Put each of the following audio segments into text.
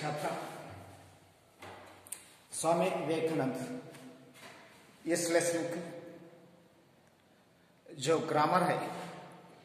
छात्रा स्वामी विवेकानंद इस लेसन की जो ग्रामर है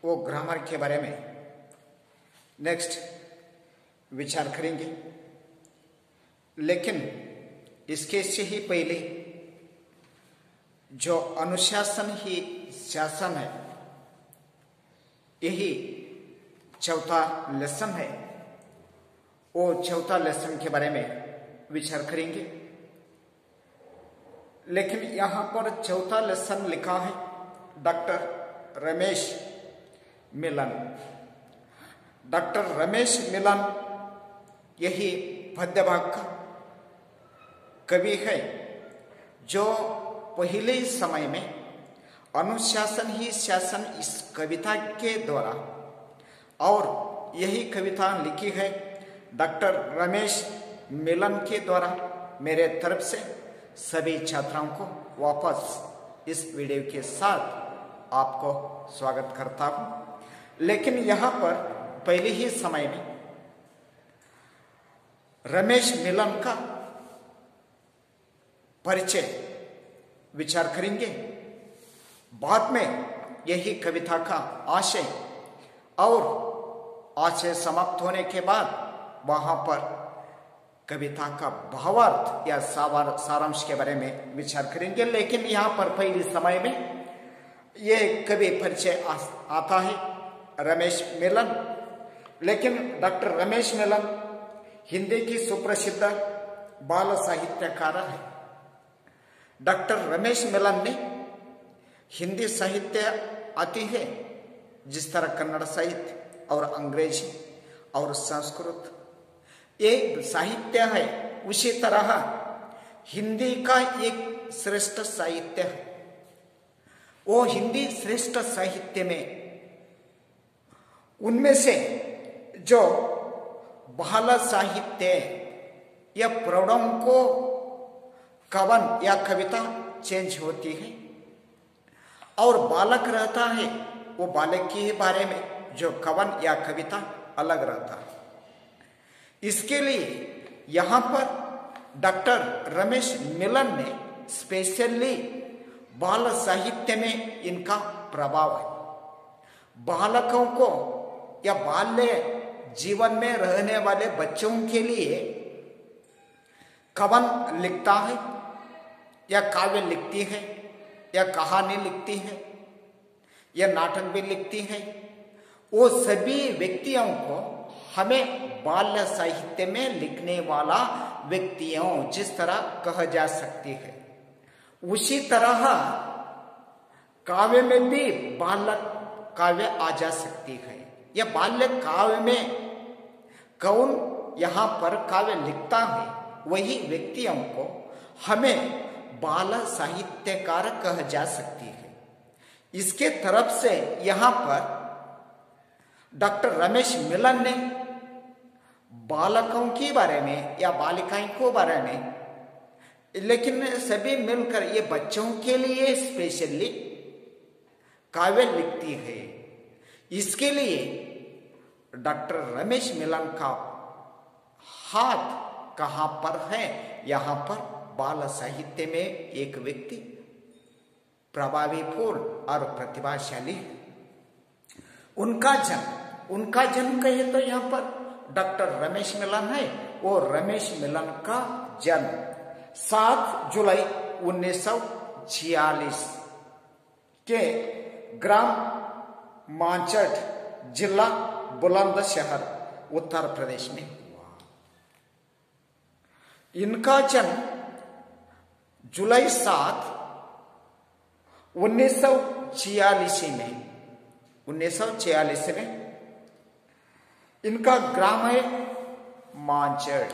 वो ग्रामर के बारे में नेक्स्ट विचार करेंगे। लेकिन इसके से ही पहले जो अनुशासन ही शासन है, यही चौथा लेसन है, वो चौथा लेसन के बारे में विचार करेंगे। लेकिन यहाँ पर चौथा लेसन लिखा है डॉक्टर रमेश मिलन। डॉक्टर रमेश मिलन यही पद्य भाग का कवि है जो पहले समय में अनुशासन ही शासन इस कविता के द्वारा और यही कविता लिखी है डॉक्टर रमेश मिलन के द्वारा। मेरे तरफ से सभी छात्राओं को वापस इस वीडियो के साथ आपको स्वागत करता हूं। लेकिन यहाँ पर पहले ही समय में रमेश मिलन का परिचय विचार करेंगे। बाद में यही कविता का आशय और आशय समाप्त होने के बाद वहां पर कविता का भावार्थ या सारांश के बारे में विचार करेंगे। लेकिन यहाँ पर पहले समय में ये कवि परिचय आता है रमेश मिलन। लेकिन डॉक्टर रमेश मिलन हिंदी की सुप्रसिद्ध बाल साहित्यकार है। डॉक्टर रमेश मिलन ने हिंदी साहित्य आती है जिस तरह कन्नड़ साहित्य और अंग्रेजी और संस्कृत एक साहित्य है, उसी तरह हिंदी का एक श्रेष्ठ साहित्य है। वो हिंदी श्रेष्ठ साहित्य में उनमें से जो बाल साहित्य या प्रौढ़ों को कवन या कविता चेंज होती है और बालक रहता है, वो बालक के बारे में जो कवन या कविता अलग रहता है। इसके लिए यहाँ पर डॉक्टर रमेश मिलन ने स्पेशली बाल साहित्य में इनका प्रभाव है। बालकों को या बाल्य जीवन में रहने वाले बच्चों के लिए कवन लिखता है या काव्य लिखती है या कहानी लिखती है या नाटक भी लिखती है। वो सभी व्यक्तियों को हमें बाल्य साहित्य में लिखने वाला व्यक्तियों जिस तरह कहा जा सकती है, उसी तरह काव्य में भी बाल्य काव्य आ जा सकती है। या बाल्य काव्य में कौन यहाँ पर काव्य लिखता है, वही व्यक्तियों को हमें बाल साहित्यकार कहा जा सकती है। इसके तरफ से यहाँ पर डॉक्टर रमेश मिलन ने बालकों के बारे में या बालिकाओं को बारे में, लेकिन सभी मिलकर ये बच्चों के लिए स्पेशली काव्य लिखती है। इसके लिए डॉक्टर रमेश मिलन का हाथ कहाँ पर है? यहाँ पर बाल साहित्य में एक व्यक्ति प्रभावीपूर्ण और प्रतिभाशाली है। उनका जन्म कहे तो यहाँ पर डॉक्टर रमेश मिलन है। वो रमेश मिलन का जन्म 7 जुलाई 1946 के ग्राम मांचट, जिला बुलंदशहर, उत्तर प्रदेश में हुआ। इनका जन्म जुलाई 7, 1946 में इनका ग्राम है मांचट।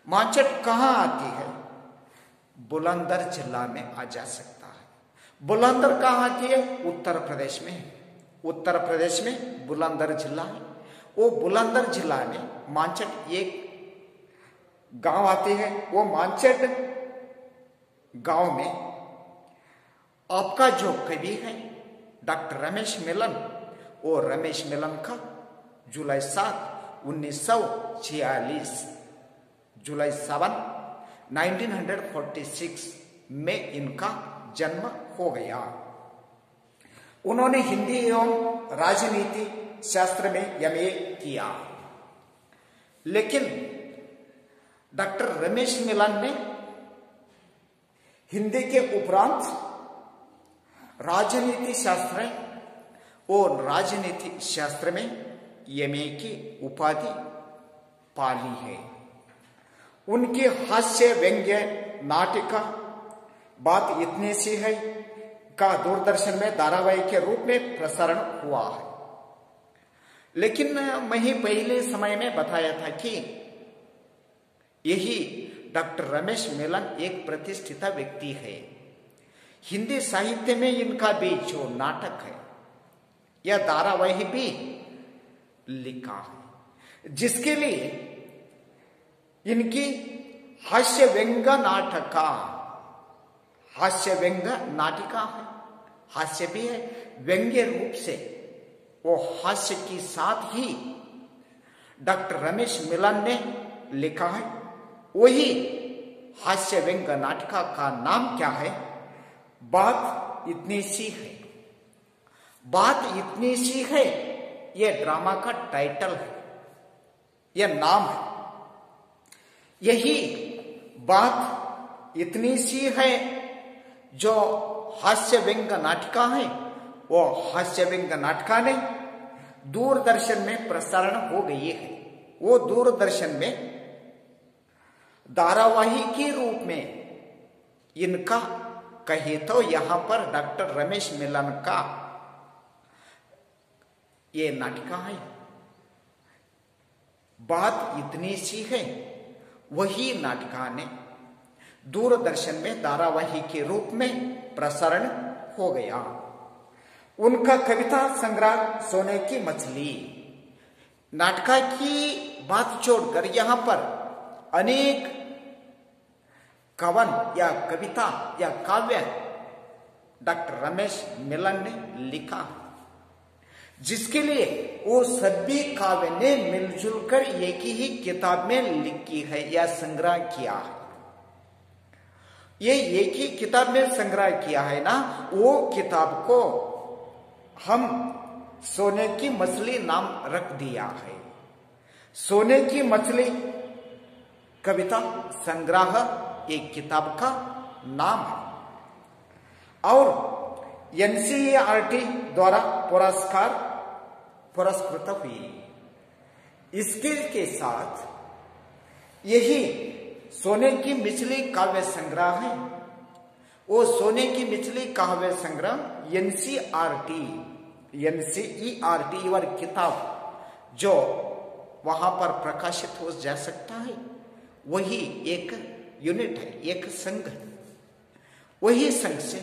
मांचट कहाँ आती है? बुलंदर जिला में आ जा सकता है। बुलंदर कहाँ आती है? उत्तर प्रदेश में। उत्तर प्रदेश में बुलंदर जिला है। वो बुलंदर जिला में मांचट एक गांव आती है। वो मांचट गांव में आपका जो कवि है डॉक्टर रमेश मिलन, वो रमेश मिलन का जुलाई 7, 1946 जुलाई 7, 1946 में इनका जन्म हो गया। उन्होंने हिंदी एवं राजनीति शास्त्र में एमए किया। लेकिन डॉक्टर रमेश मिलन ने हिंदी के उपरांत राजनीति शास्त्र और राजनीति शास्त्र में एमए की उपाधि पाली है। उनकी हास्य व्यंग्य नाटिका बात इतनी सी है का दूरदर्शन में धारावाहिक के रूप में प्रसारण हुआ है। लेकिन मैं ही पहले समय में बताया था कि यही डॉक्टर रमेश मिलन एक प्रतिष्ठित व्यक्ति है। हिंदी साहित्य में इनका भी जो नाटक है या धारावाहिक भी लिखा है, जिसके लिए इनकी हास्य व्यंग नाटिका है। हास्य भी है, व्यंग्य रूप से वो हास्य के साथ ही डॉक्टर रमेश मिलन ने लिखा है। वही हास्य व्यंग नाटिका का नाम क्या है? बात इतनी सी है। बात इतनी सी है ये ड्रामा का टाइटल है, यह नाम है। यही बात इतनी सी है जो हास्य व्यंग नाटिका है, वो हास्य व्यंग नाटिका ने दूरदर्शन में प्रसारण हो गई है। वो दूरदर्शन में धारावाहिक के रूप में इनका कहे तो यहां पर डॉक्टर रमेश मिलन का ये नाटिका है। बात इतनी सी है, वही नाटिका ने दूरदर्शन में धारावाहिक के रूप में प्रसारण हो गया। उनका कविता संग्रह सोने की मछली नाटका की बात छोड़कर यहां पर अनेक कवन या कविता या काव्य डॉक्टर रमेश मिलन ने लिखा, जिसके लिए वो सभी काव्य ने मिलजुल कर एक ही किताब में लिखी है या संग्रह किया है। ये एक ही किताब में संग्रह किया है ना, वो किताब को हम सोने की मछली नाम रख दिया है। सोने की मछली कविता संग्रह एक किताब का नाम है और एनसीईआरटी द्वारा पुरस्कृत हुई। इसके के साथ यही सोने की मछली काव्य संग्रह है। वो सोने की मछली काव्य संग्रह एनसीईआरटी और किताब जो वहां पर प्रकाशित हो जा सकता है, वही एक यूनिट है, एक संघ है। वही संघ से,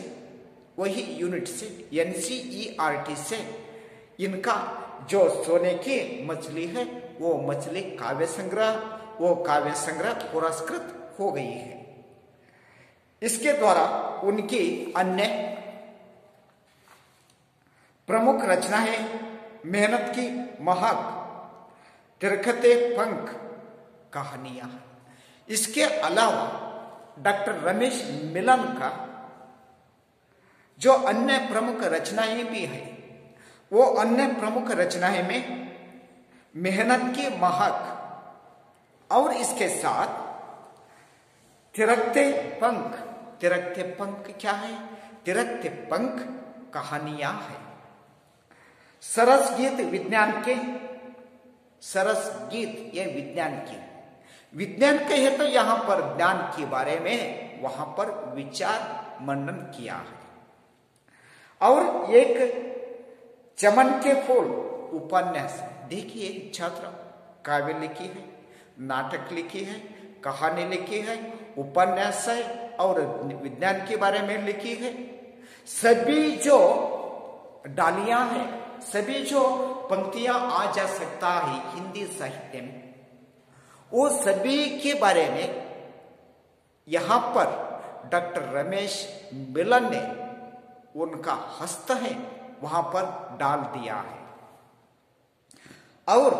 वही यूनिट से, एनसीईआरटी से इनका जो सोने की मछली है वो मछली काव्य संग्रह, वो काव्य संग्रह पुरस्कृत हो गई है। इसके द्वारा उनकी अन्य प्रमुख रचनाएं मेहनत की महक, तिरखते पंख, कहानियां। इसके अलावा डॉक्टर रमेश मिलन का जो अन्य प्रमुख रचनाएं भी है, वो अन्य प्रमुख रचनाएं में मेहनत की महक और इसके साथ तिरकते पंख। तिरकते पंख क्या है? तिरकते पंख कहानियां है। सरस गीत विज्ञान के, सरस गीत ये विज्ञान की, विज्ञान कहे तो यहां पर ज्ञान के बारे में वहां पर विचार मंडन किया है। और एक चमन के फूल उपन्यास, देखिए छात्र काव्य लिखी है, नाटक लिखी है, कहानी लिखी है, उपन्यास है और विज्ञान के बारे में लिखी है। सभी जो डालियां हैं, सभी जो पंक्तियां आ जा सकता है हिंदी साहित्य में, वो सभी के बारे में यहां पर डॉक्टर रमेश मिलन ने उनका हस्त है वहां पर डाल दिया है। और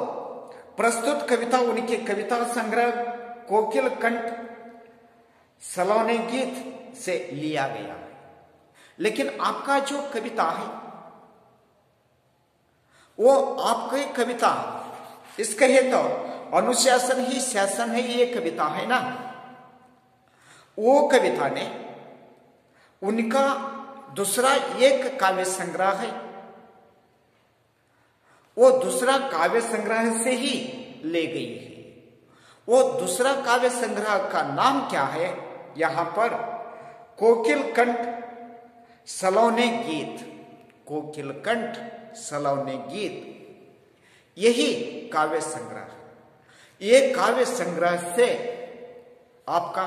प्रस्तुत कविता उनके कविता संग्रह कोकिल कंठ सलोने गीत से लिया गया है। लेकिन आपका जो कविता है वो आपकी कविता इस कहे तो अनुशासन ही शासन है, ये कविता है ना। वो कविता ने उनका दूसरा एक काव्य संग्रह है, वो दूसरा काव्य संग्रह से ही ले गई है। वो दूसरा काव्य संग्रह का नाम क्या है? यहां पर कोकिल कंठ सलोने गीत, कोकिल कंठ सलोने गीत, यही काव्य संग्रह है। ये काव्य संग्रह से आपका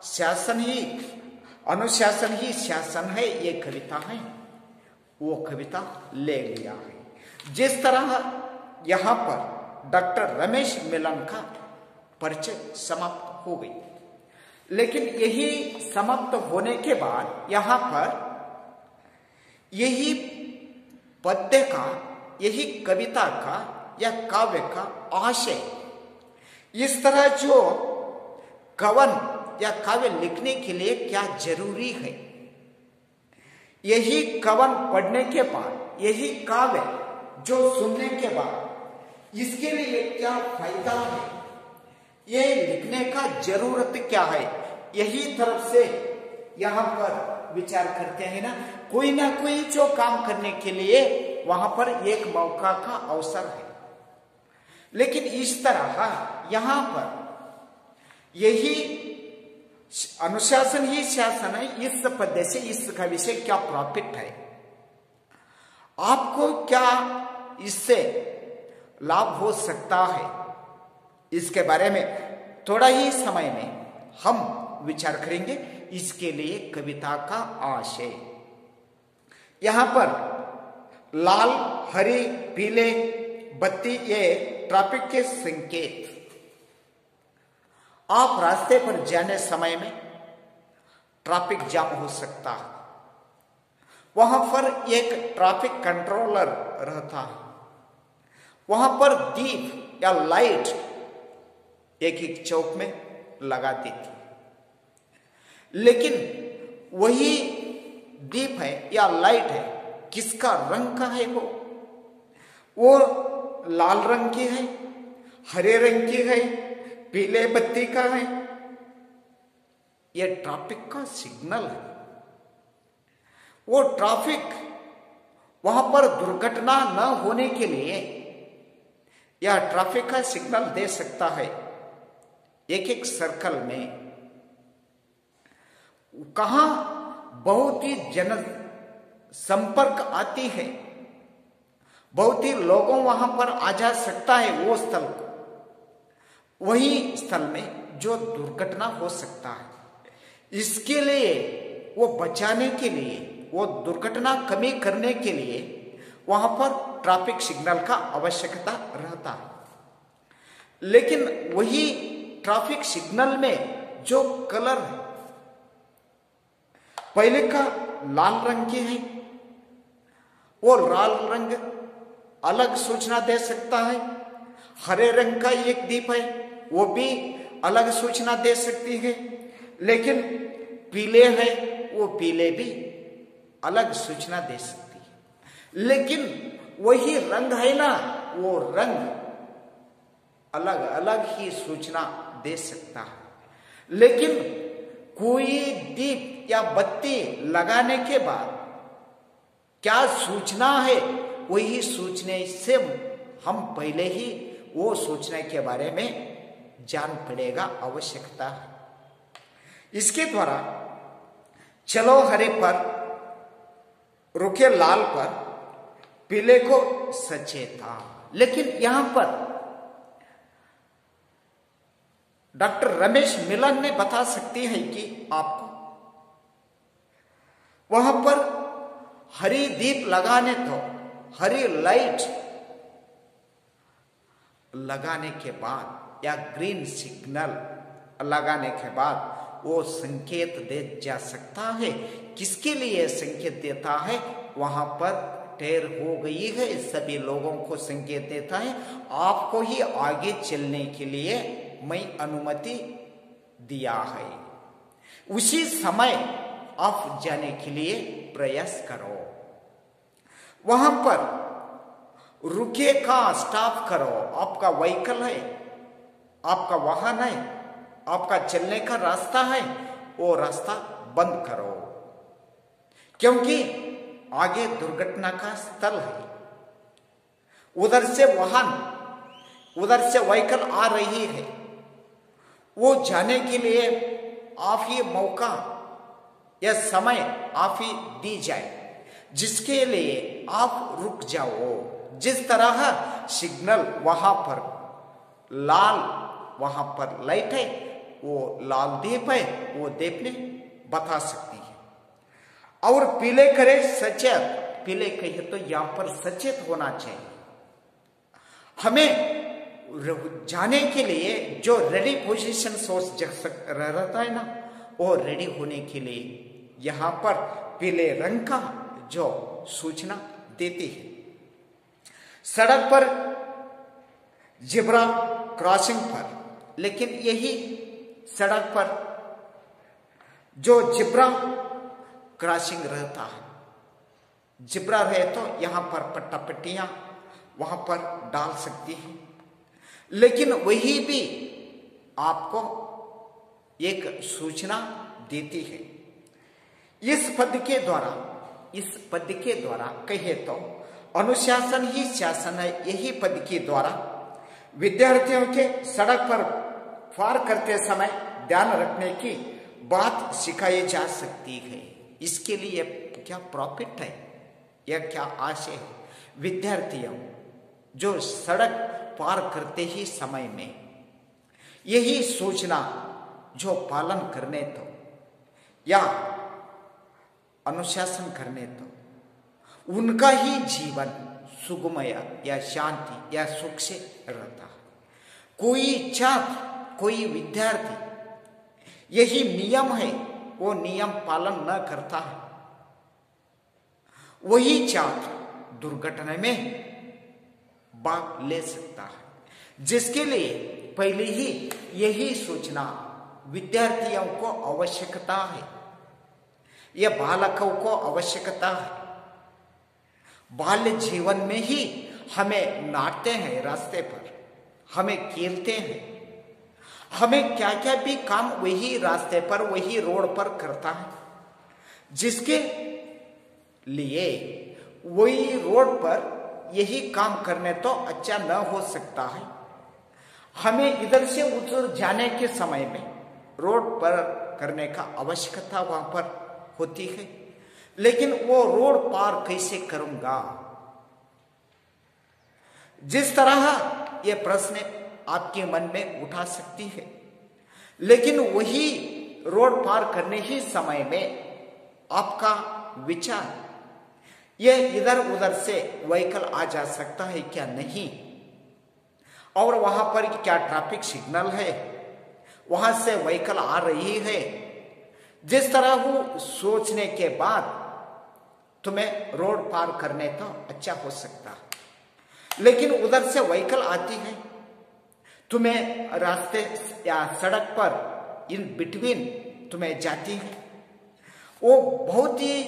शासन ही अनुशासन ही शासन है, ये कविता है, वो कविता ले लिया है। जिस तरह यहां पर डॉक्टर रमेश मिलन का परिचय समाप्त हो गई, लेकिन यही समाप्त होने के बाद यहां पर यही पद्य का, यही कविता का या काव्य का आशय, इस तरह जो कवन या काव्य लिखने के लिए क्या जरूरी है, यही कवन पढ़ने के बाद, यही काव्य जो सुनने के बाद इसके लिए क्या फायदा है, ये लिखने का जरूरत क्या है, यही तरफ से यहां पर विचार करते हैं ना। कोई ना कोई जो काम करने के लिए वहां पर एक मौका का अवसर है, लेकिन इस तरह यहां पर यही अनुशासन ही शासन है। इस पद्य से इसका विषय क्या प्रॉफिट है, आपको क्या इससे लाभ हो सकता है, इसके बारे में थोड़ा ही समय में हम विचार करेंगे। इसके लिए कविता का आशय, यहां पर लाल, हरी, पीले बत्ती ये ट्रैफिक के संकेत। आप रास्ते पर जाने समय में ट्रैफिक जाम हो सकता है, वहां पर एक ट्रैफिक कंट्रोलर रहता है, वहां पर दीप या लाइट एक एक चौक में लगा देती, लेकिन वही दीप है या लाइट है, किसका रंग का है? वो लाल रंग की है, हरे रंग की है, पीले बत्ती का है। यह ट्रैफिक का सिग्नल है। वो ट्रैफिक वहां पर दुर्घटना न होने के लिए यह ट्रैफिक का सिग्नल दे सकता है। एक एक सर्कल में कहां बहुत ही जन संपर्क आती है, बहुत ही लोगों वहां पर आ जा सकता है, वो स्थल को, वही स्थल में जो दुर्घटना हो सकता है, इसके लिए वो बचाने के लिए, वो दुर्घटना कमी करने के लिए वहां पर ट्रैफिक सिग्नल का आवश्यकता रहता है। लेकिन वही ट्रैफिक सिग्नल में जो कलर है, पहले का लाल रंग की है, वो लाल रंग अलग सूचना दे सकता है। हरे रंग का एक दीप है, वो भी अलग सूचना दे सकती है। लेकिन पीले है, वो पीले भी अलग सूचना दे सकती है। लेकिन वही रंग है ना, वो रंग अलग अलग ही सूचना दे सकता है। लेकिन कोई दीप या बत्ती लगाने के बाद क्या सूचना है, वही सूचने से हम पहले ही वो सूचना के बारे में जान पड़ेगा, आवश्यकता है। इसके द्वारा चलो हरे पर, रुके लाल पर, पीले को सचेता। लेकिन यहां पर डॉक्टर रमेश मिलन ने बता सकती है कि आपको वहां पर हरी दीप लगाने तो, हरी लाइट लगाने के बाद या ग्रीन सिग्नल लगाने के बाद वो संकेत दे जा सकता है। किसके लिए संकेत देता है? वहां पर टेर हो गई है, सभी लोगों को संकेत देता है, आपको ही आगे चलने के लिए मैं अनुमति दिया है, उसी समय आप जाने के लिए प्रयास करो। वहां पर रुके का स्टॉप करो। आपका व्हीकल है, आपका वाहन है, आपका चलने का रास्ता है, वो रास्ता बंद करो, क्योंकि आगे दुर्घटना का स्थल है। उधर से वाहन, उधर से व्हीकल आ रही है, वो जाने के लिए आप ही मौका या समय आप ही दी जाए, जिसके लिए आप रुक जाओ। जिस तरह सिग्नल वहां पर लाल, वहां पर लाइट है, वो लाल दीप है, वो दीप ने बता सकती है। और पीले करे सचेत, पीले कहे तो यहां पर सचेत होना चाहिए। हमें जाने के लिए जो रेडी पोजीशन सोच रहता है ना, वो रेडी होने के लिए यहां पर पीले रंग का जो सूचना देती है। सड़क पर जिब्रा क्रॉसिंग पर, लेकिन यही सड़क पर जो जिब्रा क्रॉसिंग रहता है, जिब्रा रहे तो यहां पर पट्टा पट्टियां वहां पर डाल सकती है, लेकिन वही भी आपको एक सूचना देती है। इस पद के द्वारा कहे तो अनुशासन ही शासन है। यही पद के द्वारा विद्यार्थियों के सड़क पर पार करते समय ध्यान रखने की बात सिखाई जा सकती है। इसके लिए क्या प्रॉफिट है या क्या आशय है? विद्यार्थियों जो सड़क पार करते ही समय में यही सूचना जो पालन करने तो या अनुशासन करने तो उनका ही जीवन सुगमय या शांति या सुख से रहता है। कोई छात्र, कोई विद्यार्थी यही नियम है, वो नियम पालन न करता है, वही छात्र दुर्घटना में भाग ले सकता है। जिसके लिए पहले ही यही सूचना विद्यार्थियों को आवश्यकता है, यह बालकों को आवश्यकता है। बाल्य जीवन में ही हमें नाटते हैं, रास्ते पर हमें खेलते हैं, हमें क्या क्या भी काम वही रास्ते पर, वही रोड पर करता है, जिसके लिए वही रोड पर यही काम करने तो अच्छा न हो सकता है। हमें इधर से उधर जाने के समय में रोड पर करने का आवश्यकता वहां पर होती है, लेकिन वो रोड पार कैसे करूंगा? जिस तरह ये प्रश्न आपके मन में उठा सकती है, लेकिन वही रोड पार करने ही समय में आपका विचार ये इधर उधर से व्हीकल आ जा सकता है क्या नहीं, और वहां पर क्या ट्रैफिक सिग्नल है, वहां से व्हीकल आ रही है। जिस तरह वो सोचने के बाद तुम्हें रोड पार करने तो अच्छा हो सकता है, लेकिन उधर से व्हीकल आती है, तुम्हें रास्ते या सड़क पर इन बिटवीन तुम्हें जाती है, वो बहुत ही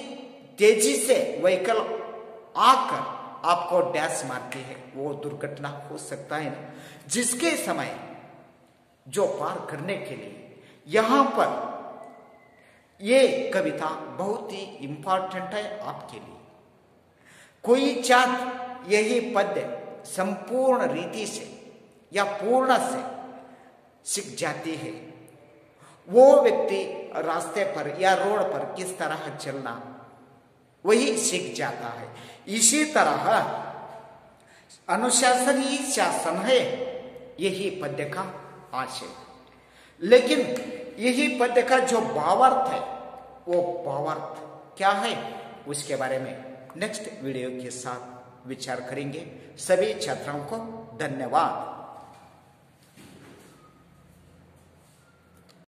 तेजी से व्हीकल आकर आपको डैश मारती है, वो दुर्घटना हो सकता है ना। जिसके समय जो पार करने के लिए यहां पर ये कविता बहुत ही इंपॉर्टेंट है आपके लिए। कोई छात्र यही पद्य संपूर्ण रीति से या पूर्ण से सीख जाती है, वो व्यक्ति रास्ते पर या रोड पर किस तरह चलना वही सीख जाता है। इसी तरह अनुशासन ही शासन है, यही पद्य का आशय। लेकिन यही पद्य का जो भावार्थ है, वो भावार्थ क्या है, उसके बारे में नेक्स्ट वीडियो के साथ विचार करेंगे। सभी छात्रों को धन्यवाद।